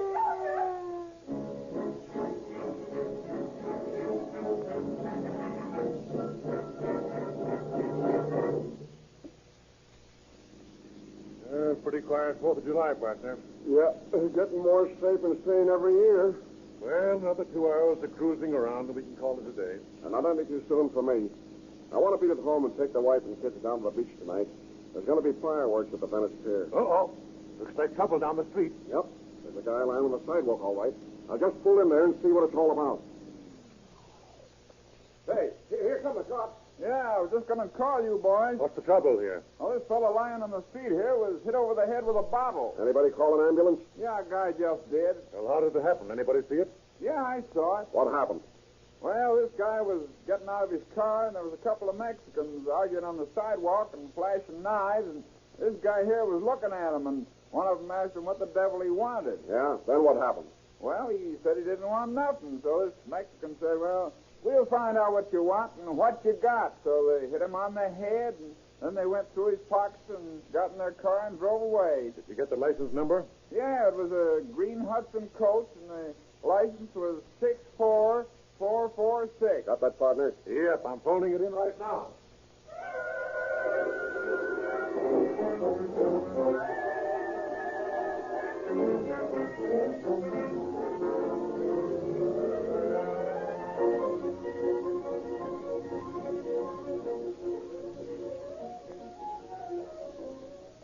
Pretty quiet 4th of July, partner. Yeah, getting more safe and sane every year. Well, another 2 hours of cruising around, and we can call it a day. And not any too soon for me. I want to be at home and take the wife and kids down to the beach tonight. There's going to be fireworks at the Venice Pier. Uh-oh. Looks like trouble down the street. Yep. There's a guy lying on the sidewalk, all right. I'll just pull in there and see what it's all about. Hey, here come the cops. Yeah, I was just going to call you, boys. What's the trouble here? Well, this fellow lying on the street here was hit over the head with a bottle. Anybody call an ambulance? Yeah, a guy just did. Well, how did it happen? Anybody see it? Yeah, I saw it. What happened? Well, this guy was getting out of his car, and there was a couple of Mexicans arguing on the sidewalk and flashing knives, and this guy here was looking at him, and one of them asked him what the devil he wanted. Yeah, then what happened? Well, he said he didn't want nothing, so this Mexican said, well, we'll find out what you want and what you got. So they hit him on the head, and then they went through his pockets and got in their car and drove away. Did you get the license number? Yeah, it was a green Hudson coach, and the license was 64446. Got that, partner? Yep, I'm phoning it in right now.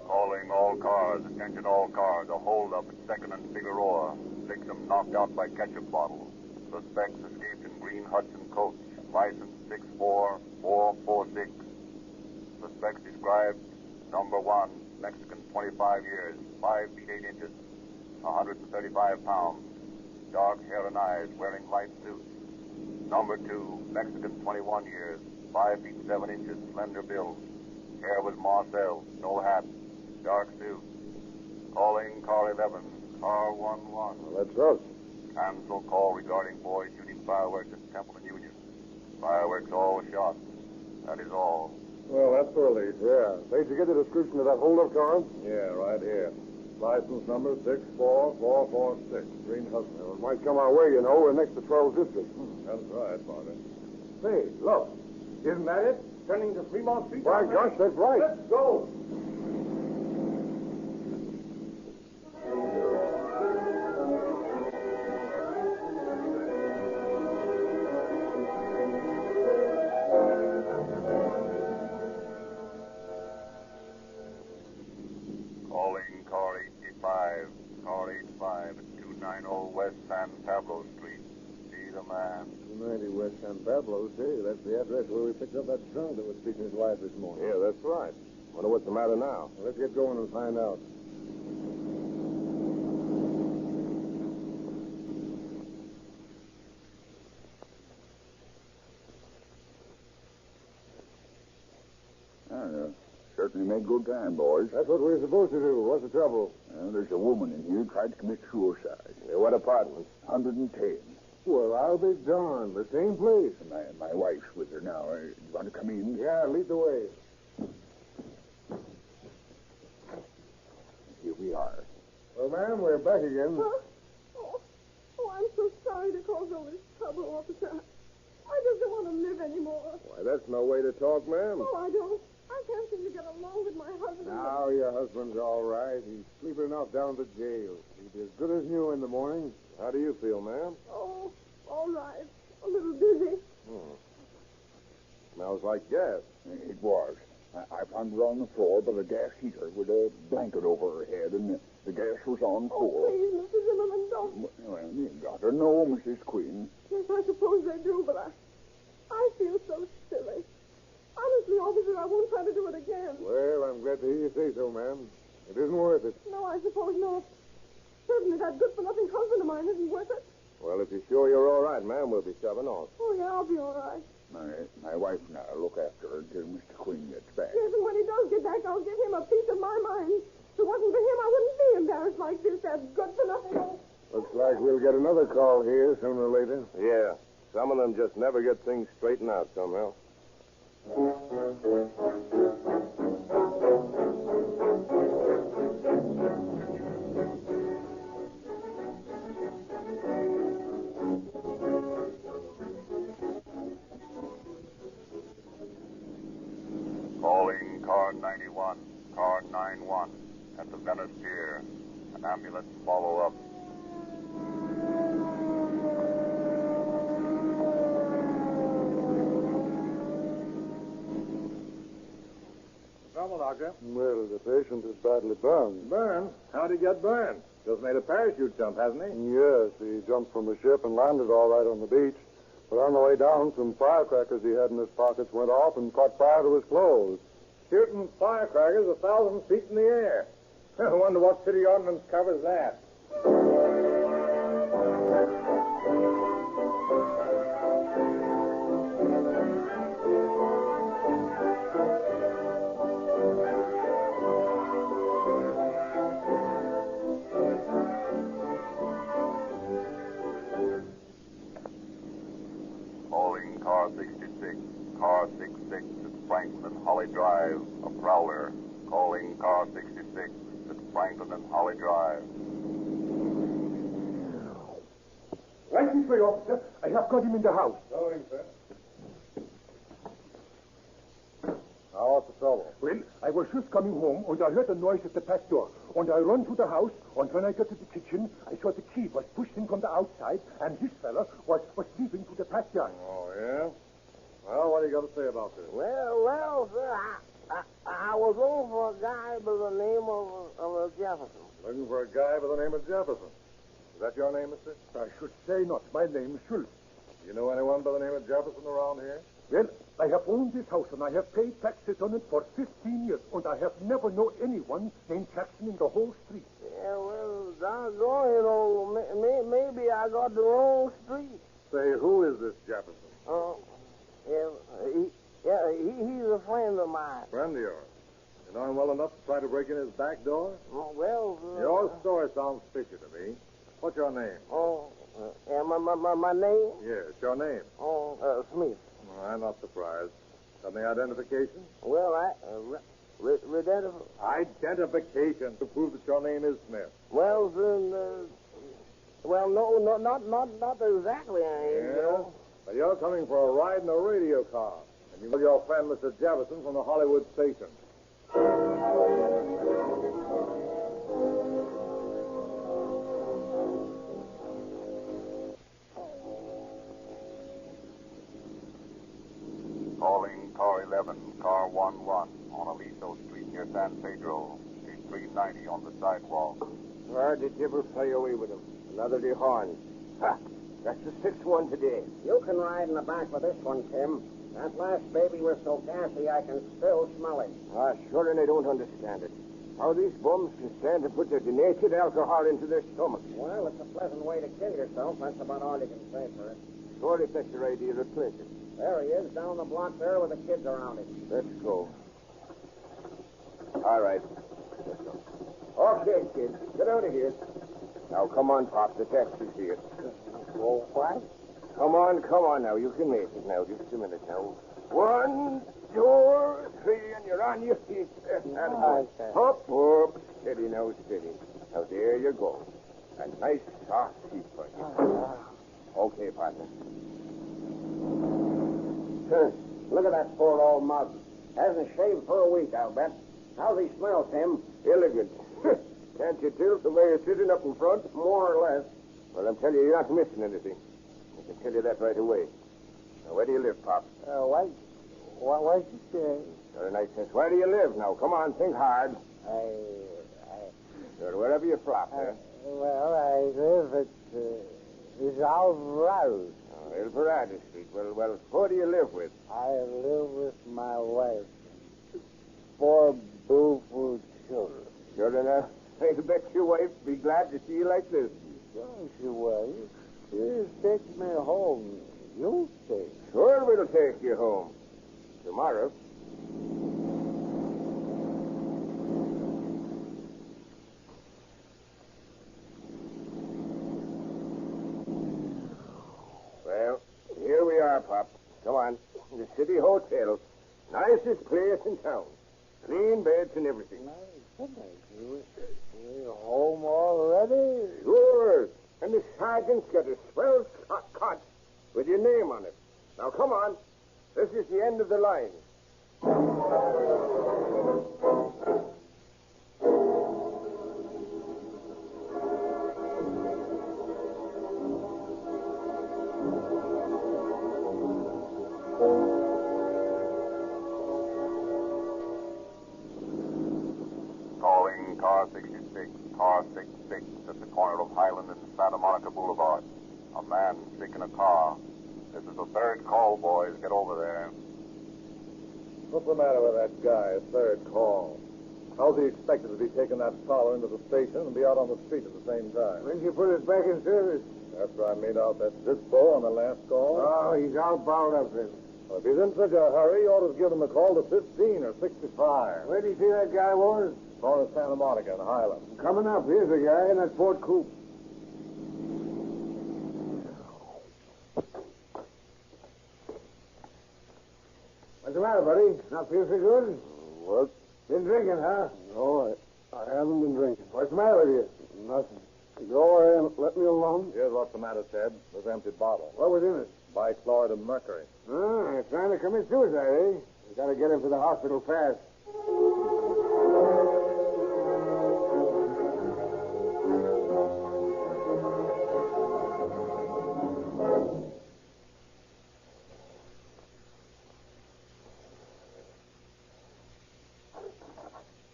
Calling all cars, attention all cars. A holdup at 2nd and Figueroa. Victim knocked out by ketchup bottle. Suspects escaped in green Hudson coach. License 64446. Suspects described: number 1, Mexican, 25 years, 5 feet 8 inches, 135 pounds, dark hair and eyes, wearing light suit. Number 2, Mexican, 21 years, 5 feet 7 inches, slender build. Hair was Marcel, no hat, dark suit. Calling car 11, car 11. Well, that's us. Cancel call regarding boy shooting fireworks at Temple and Union. Fireworks all shot. That is all. Well, that's the relief. Yeah. Say, did you get the description of that holdup car? Yeah, right here. License number 64446, Green Hudson. Well, it might come our way, you know. We're next to 12th District. That's right, partner. Say, look. Isn't that it? Turning to Fremont Street? By gosh, that's right. Let's go. Calling car 85, car 85 at 290 West San Pablo Street. See the man. 290 West San Pablo, say, that's the address where we picked up that trunk that was speaking his wife this morning. Yeah, that's right. Wonder what's the matter now. Well, let's get going and find out. Certainly made good time, boys. That's what we're supposed to do. What's the trouble? There's a woman in here tried to commit suicide. What apartment? 110. Well, I'll be darned. The same place. My wife's with her now. You want to come in? Yeah, lead the way. Here we are. Well, ma'am, we're back again. Huh? Oh, I'm so sorry to cause all this trouble, officer. I just don't want to live anymore. Why, that's no way to talk, ma'am. Oh, I don't. I can't seem to get along with my husband. Now your husband's all right. He's sleeping enough down at the jail. He'll be as good as new in the morning. How do you feel, ma'am? Oh, all right. A little dizzy. Smells like gas. It was. I found her on the floor by the gas heater with a blanket over her head, and the gas was on Oh, full. please, Mr. Zimmerman, don't. Well, you got her. No, Mrs. Queen. Yes, I suppose they do, but I feel so silly. Honestly, officer, I won't try to do it again. Well, I'm glad to hear you say so, ma'am. It isn't worth it. No, I suppose not. Certainly that good-for-nothing husband of mine isn't worth it. Well, if you're sure you're all right, ma'am, we'll be shoving off. Oh, yeah, I'll be all right. My wife and I will look after her until Mr. Queen gets back. Yes, and when he does get back, I'll give him a piece of my mind. If it wasn't for him, I wouldn't be embarrassed like this. That good-for-nothing old... Looks like we'll get another call here sooner or later. Yeah. Some of them just never get things straightened out somehow. Calling car 91, car 91 at the Venice Pier. An ambulance follow up. Trouble, Doctor. Well, the patient is badly burned. Burned? How'd he get burned? Just made a parachute jump, hasn't he? Yes, he jumped from the ship and landed all right on the beach. But on the way down, some firecrackers he had in his pockets went off and caught fire to his clothes. Shooting firecrackers 1,000 feet in the air. I wonder what city ordinance covers that. Calling car 66, car 66 at Franklin and Holly Drive, a prowler. Calling car 66 at Franklin and Holly Drive. Right this way, officer. I have got him in the house. Going, sir. Now, what's the trouble? Well, I was just coming home, and I heard a noise at the back door. And I run to the house, and when I got to the kitchen, I saw the key was pushed in from the outside, and this fella was leaving to the backyard. Oh, yeah? Well, what do you got to say about this? Well, sir, I was looking for a guy by the name of Jefferson. Looking for a guy by the name of Jefferson. Is that your name, mister? I should say not. My name is Schultz. You know anyone by the name of Jefferson around here? Well, I have owned this house, and I have paid taxes on it for 15 years, and I have never known anyone named Jackson in the whole street. Yeah, well, doggone, you know, maybe I got the wrong street. Say, who is this Jefferson? He's a friend of mine. Friend of yours? You know him well enough to try to break in his back door? Oh, well... Your story sounds fishy to me. What's your name? My name? Yes, your name. Smith. Oh, I'm not surprised. Got any identification? Well, Identification to prove that your name is Smith. Well, no, not exactly. Yeah? But you're coming for a ride in a radio car. And you know your friend, Mr. Jefferson, from the Hollywood station. Calling car 11, car 11 on Aliso Street near San Pedro. Street 390 on the sidewalk. Where did you ever play away with him? Another dehorn. Ha! That's the sixth one today. You can ride in the back with this one, Tim. That last baby was so gassy I can still smell it. Sure, and I don't understand it. How these bums can stand to put their denatured alcohol into their stomachs. Well, it's a pleasant way to kill yourself. That's about all you can say for it. Sure, if that's your idea of pleasure. There he is, down the block there with the kids around him. Let's go. All right. Let's go. Okay, kids, get out of here. Now, come on, Pop. The taxi's here. Oh, what? Come on now. You can make it now. Just a minute now. 1, 2, 3, and you're on your feet. Up. Steady now, steady. Now, there you go. A nice soft seat for you. Okay, partner. Look at that poor old mug. Hasn't shaved for a week, I'll bet. How's he smell, Tim? Elegant. Can't you tell the way he's sitting up in front? More or less. Well, I'm telling you, you're not missing anything. I can tell you that right away. Now, where do you live, Pop? What's it say? Very nice sense. Where do you live now? Come on, think hard. Sure, wherever you're from, I live at Alvarado. El Dorado Street. Well, who do you live with? I live with my wife. 4 beautiful children. Sure enough. I bet your wife be glad to see you like this. Don't you worry. You take me home. You'll stay. Sure, we'll take you home. Tomorrow. Well, here we are, Pop. Come on. The City Hotel. Nicest place in town. Clean beds and everything. We're home already? Sure. And the sergeant's got a swell cot with your name on it. Now, come on. This is the end of the line. Calling car 66, car 66 at the corner of Highland and Santa Monica Boulevard. A man sick in a car. This is the third call, boys. Get over there. What's the matter with that guy? Third call. How's he expected to be taking that fowler into the station and be out on the street at the same time? When he put us back in service? After I made out that Zippo on the last call? Oh, he's all bound up then. Well, if he's in such a hurry, you ought to give him a call to 15 or 65. Where did you see that guy was? Corner of Santa Monica in Highland. Coming up. Here's the guy in that Ford coupe. What's the matter, buddy? Not feel so good? What? Been drinking, huh? No, I haven't been drinking. What's the matter with you? Nothing. Go away and let me alone. Here's what's the matter, Ted. This empty bottle. What was in it? Bichloride of mercury. Ah, trying to commit suicide, eh? We gotta get him to the hospital fast.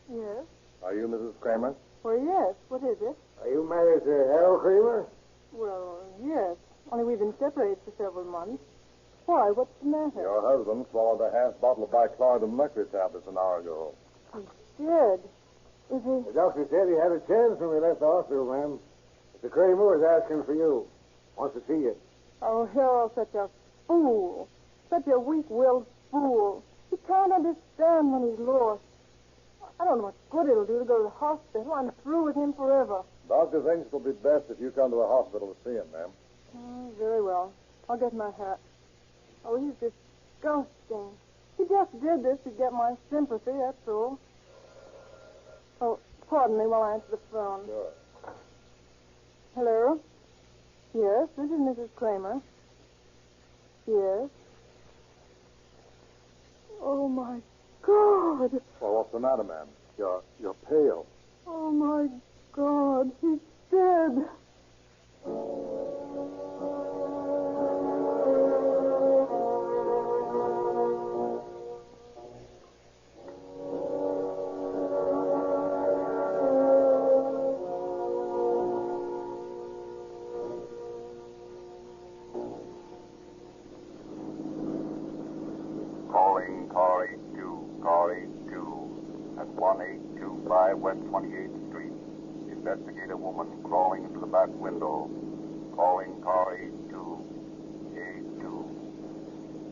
Yes? Are you Mrs. Kramer? Well, yes. What is it? Are you married to Harold Kramer? Well, yes. Only we've been separated for several months. Why? What's the matter? Your husband swallowed a half bottle of bichloride mercury tablets an hour ago. He's dead. Is he? The doctor said he had a chance when we left the hospital, ma'am. Mr. Kramer was asking for you. Wants to see you. Oh, Harold's such a fool. Such a weak-willed fool. He can't understand when he's lost. I don't know what good it'll do to go to the hospital. I'm through with him forever. Doctor thinks it'll be best if you come to the hospital to see him, ma'am. Oh, very well. I'll get my hat. Oh, he's disgusting. He just did this to get my sympathy, that's all. Oh, pardon me while I answer the phone. Sure. Hello? Yes, this is Mrs. Kramer. Yes. Oh, my God. Well, what's the matter, ma'am? You're pale. Oh, my God. He's dead. Calling car 82, car 82 at 1825 West 28th Street. Investigate a woman crawling into the back window. Calling car 82, 82.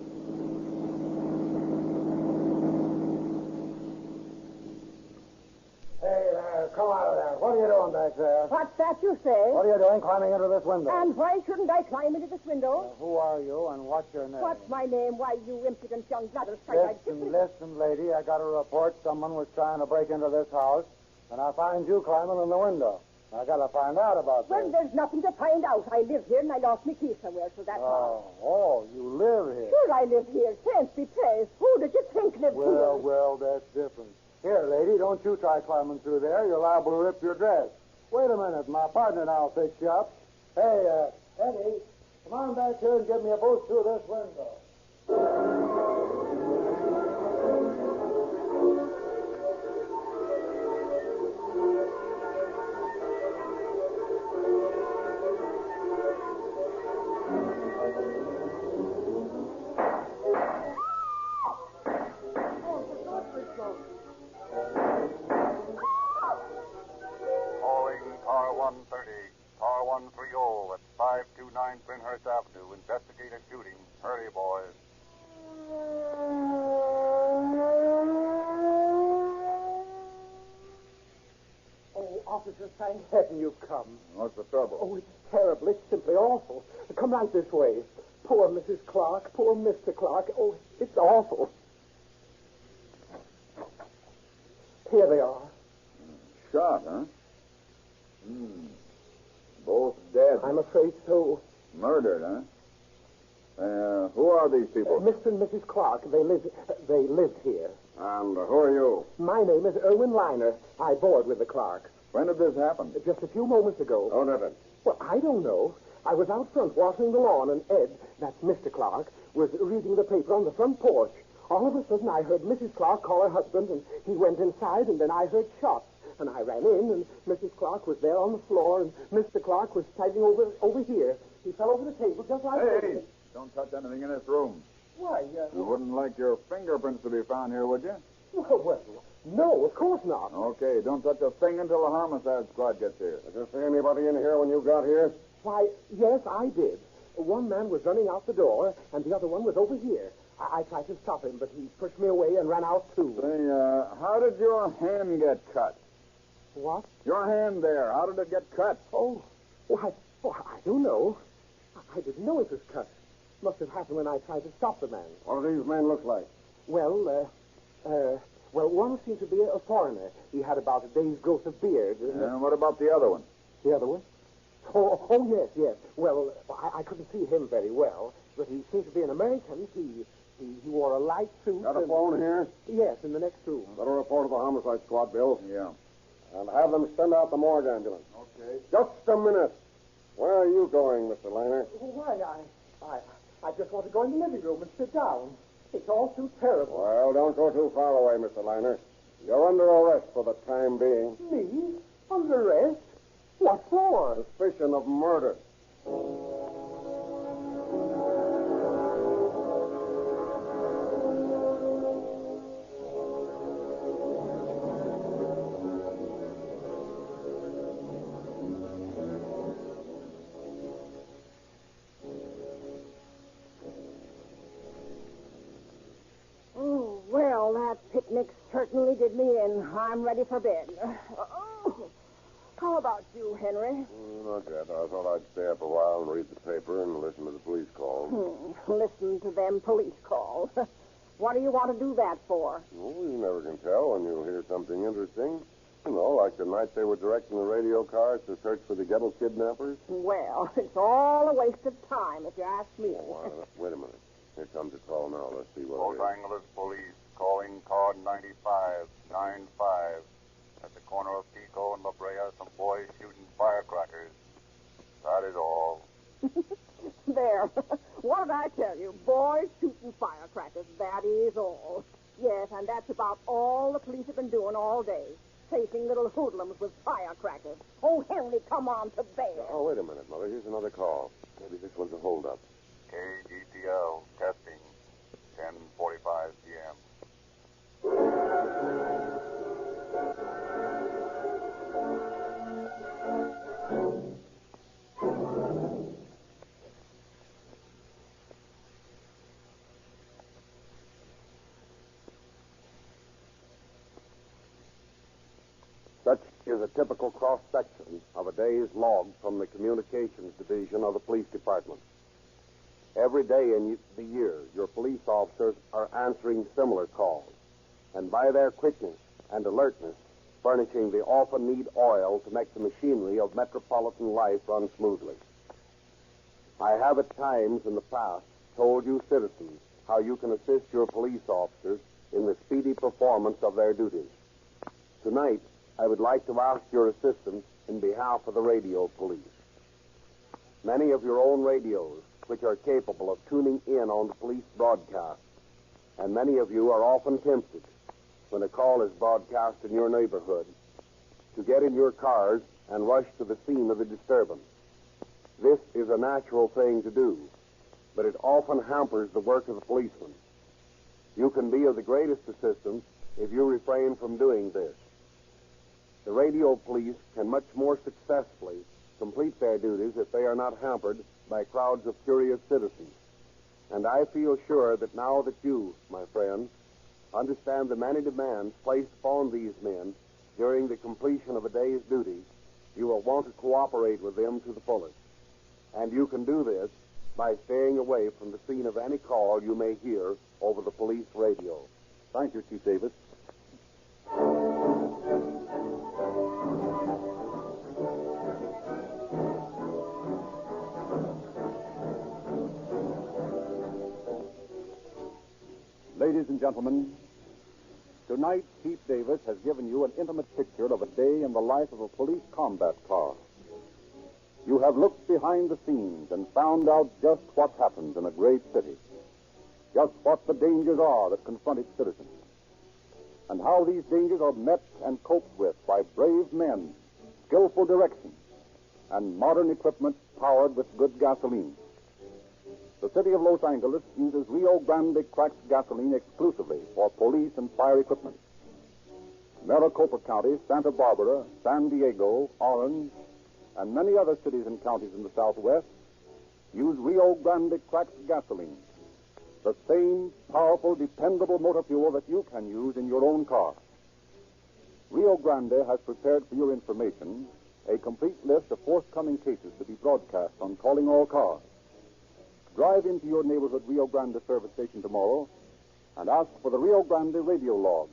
Hey, there, come out of there. What are you doing back there? What's that you say? What are you doing climbing into this window? And why shouldn't I climb into this window? Who are you and what's your name? What's my name? Why, you impudent young blatherskite. Listen, lady. I got a report someone was trying to break into this house, and I find you climbing in the window. I got to find out about Well, this. there's nothing to find out. I live here, and I lost my keys somewhere, so that's all. Oh, you live here. Sure, I live here. Fancy place. Who did you think lived here? Well, that's different. Here, lady, don't you try climbing through there. You're liable to rip your dress. Wait a minute. My partner and I'll fix you up. Hey, Eddie, come on back here and give me a boost through this window. Calling car 130, car 130 at 529 Prinhurst Avenue. Investigate a shooting. Hurry, boys. Oh, officer, thank heaven you've come. What's the trouble? Oh, it's terrible. It's simply awful. Come right this way. Poor Mrs. Clark. Poor Mr. Clark. Oh, it's awful. Here they are. Shot, huh? Both dead. I'm afraid so. Murdered, huh? Who are these people? Mr. and Mrs. Clark, they lived here. And who are you? My name is Irwin Liner. I board with the Clarks. When did this happen? Just a few moments ago. Who did it? Well, I don't know. I was out front watering the lawn, and Ed, that's Mr. Clark, was reading the paper on the front porch. All of a sudden, I heard Mrs. Clark call her husband, and he went inside, and then I heard shots. And I ran in, and Mrs. Clark was there on the floor, and Mr. Clark was standing over here. He fell over the table just like Hey! Don't touch anything in this room. Why, You wouldn't like your fingerprints to be found here, would you? well, no, of course not. Okay, don't touch a thing until the homicide squad gets here. Did you see anybody in here when you got here? Why, yes, I did. One man was running out the door, and the other one was over here. I tried to stop him, but he pushed me away and ran out, too. Say, how did your hand get cut? What? Your hand there, how did it get cut? Oh, I don't know. I didn't know it was cut. Must have happened when I tried to stop the man. What do these men look like? Well, one seemed to be a foreigner. He had about a day's growth of beard. And what about the other one? The other one? Oh, yes. Well, I couldn't see him very well, but he seemed to being Americans, he wore a light suit. Got a phone here? Yes, in the next room. Better report to the homicide squad, Bill. Yeah. And have them send out the morgue ambulance. Okay. Just a minute. Where are you going, Mr. Liner? Why, I just want to go in the living room and sit down. It's all too terrible. Well, don't go too far away, Mr. Liner. You're under arrest for the time being. Me? Under arrest? What for? Suspicion of murder. Oh, well, that picnic certainly did me in. I'm ready for bed. Oh. How about you, Henry? Not yet. I thought I'd stay up a while and read the paper and listen to the police calls. Listen to them police calls. What do you want to do that for? Well, you never can tell when you hear something interesting. You know, like the night they were directing the radio cars to search for the ghetto kidnappers. Well, it's all a waste of time, if you ask me. Wait a minute. Here comes a call now. Let's see what Los it is. Angeles Police calling car 9595. At the corner of Pico and La Brea, some boys shooting firecrackers. That is all. There. What did I tell you? Boys shooting firecrackers. That is all. Yes, and that's about all the police have been doing all day. Chasing little hoodlums with firecrackers. Oh, Henry, come on to bed. Oh, wait a minute, Mother. Here's another call. Maybe this one's a holdup. KGPL testing 10:45 p.m. Such is a typical cross-section of a day's log from the Communications Division of the Police Department. Every day in the year, your police officers are answering similar calls, and by their quickness and alertness, furnishing the often-need oil to make the machinery of metropolitan life run smoothly. I have at times in the past told you citizens how you can assist your police officers in the speedy performance of their duties. Tonight, I would like to ask your assistance in behalf of the radio police. Many of your own radios, which are capable of tuning in on the police broadcast, and many of you are often tempted, when a call is broadcast in your neighborhood, to get in your cars and rush to the scene of the disturbance. This is a natural thing to do, but it often hampers the work of the policeman. You can be of the greatest assistance if you refrain from doing this. The radio police can much more successfully complete their duties if they are not hampered by crowds of curious citizens. And I feel sure that now that you, my friend, understand the many demands placed upon these men during the completion of a day's duty, you will want to cooperate with them to the fullest. And you can do this by staying away from the scene of any call you may hear over the police radio. Thank you, Chief Davis. Ladies and gentlemen, tonight Chief Davis has given you an intimate picture of a day in the life of a police combat car. You have looked behind the scenes and found out just what happens in a great city, just what the dangers are that confront its citizens, and how these dangers are met and coped with by brave men, skillful direction, and modern equipment powered with good gasoline. The city of Los Angeles uses Rio Grande cracked gasoline exclusively for police and fire equipment. Maricopa County, Santa Barbara, San Diego, Orange, and many other cities and counties in the Southwest use Rio Grande cracked gasoline, the same powerful, dependable motor fuel that you can use in your own car. Rio Grande has prepared for your information a complete list of forthcoming cases to be broadcast on Calling All Cars. Drive into your neighborhood Rio Grande service station tomorrow and ask for the Rio Grande radio log.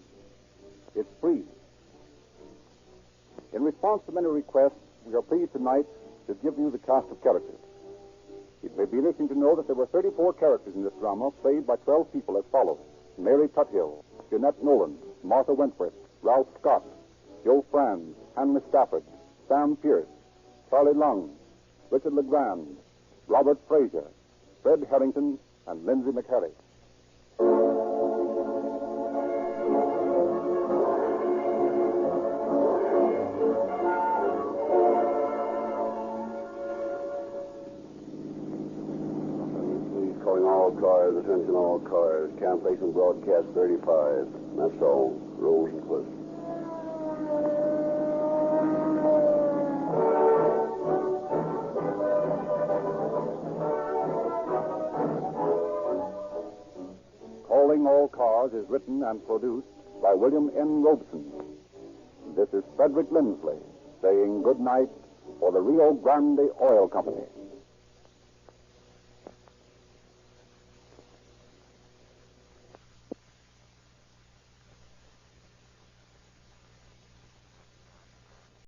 It's free. In response to many requests, we are pleased tonight to give you the cast of characters. It may be interesting to know that there were 34 characters in this drama, played by 12 people as follows: Mary Tuthill, Jeanette Nolan, Martha Wentworth, Ralph Scott, Joe Franz, Hanley Stafford, Sam Pierce, Charlie Lung, Richard LeGrand, Robert Frazier, Fred Harrington, and Lindsay McHarry. Please calling all cars, attention all cars. Cancellation broadcast 35. That's all. Rosenquist. Calling All Cars is written and produced by William N. Robson. This is Frederick Lindsley saying good night for the Rio Grande Oil Company.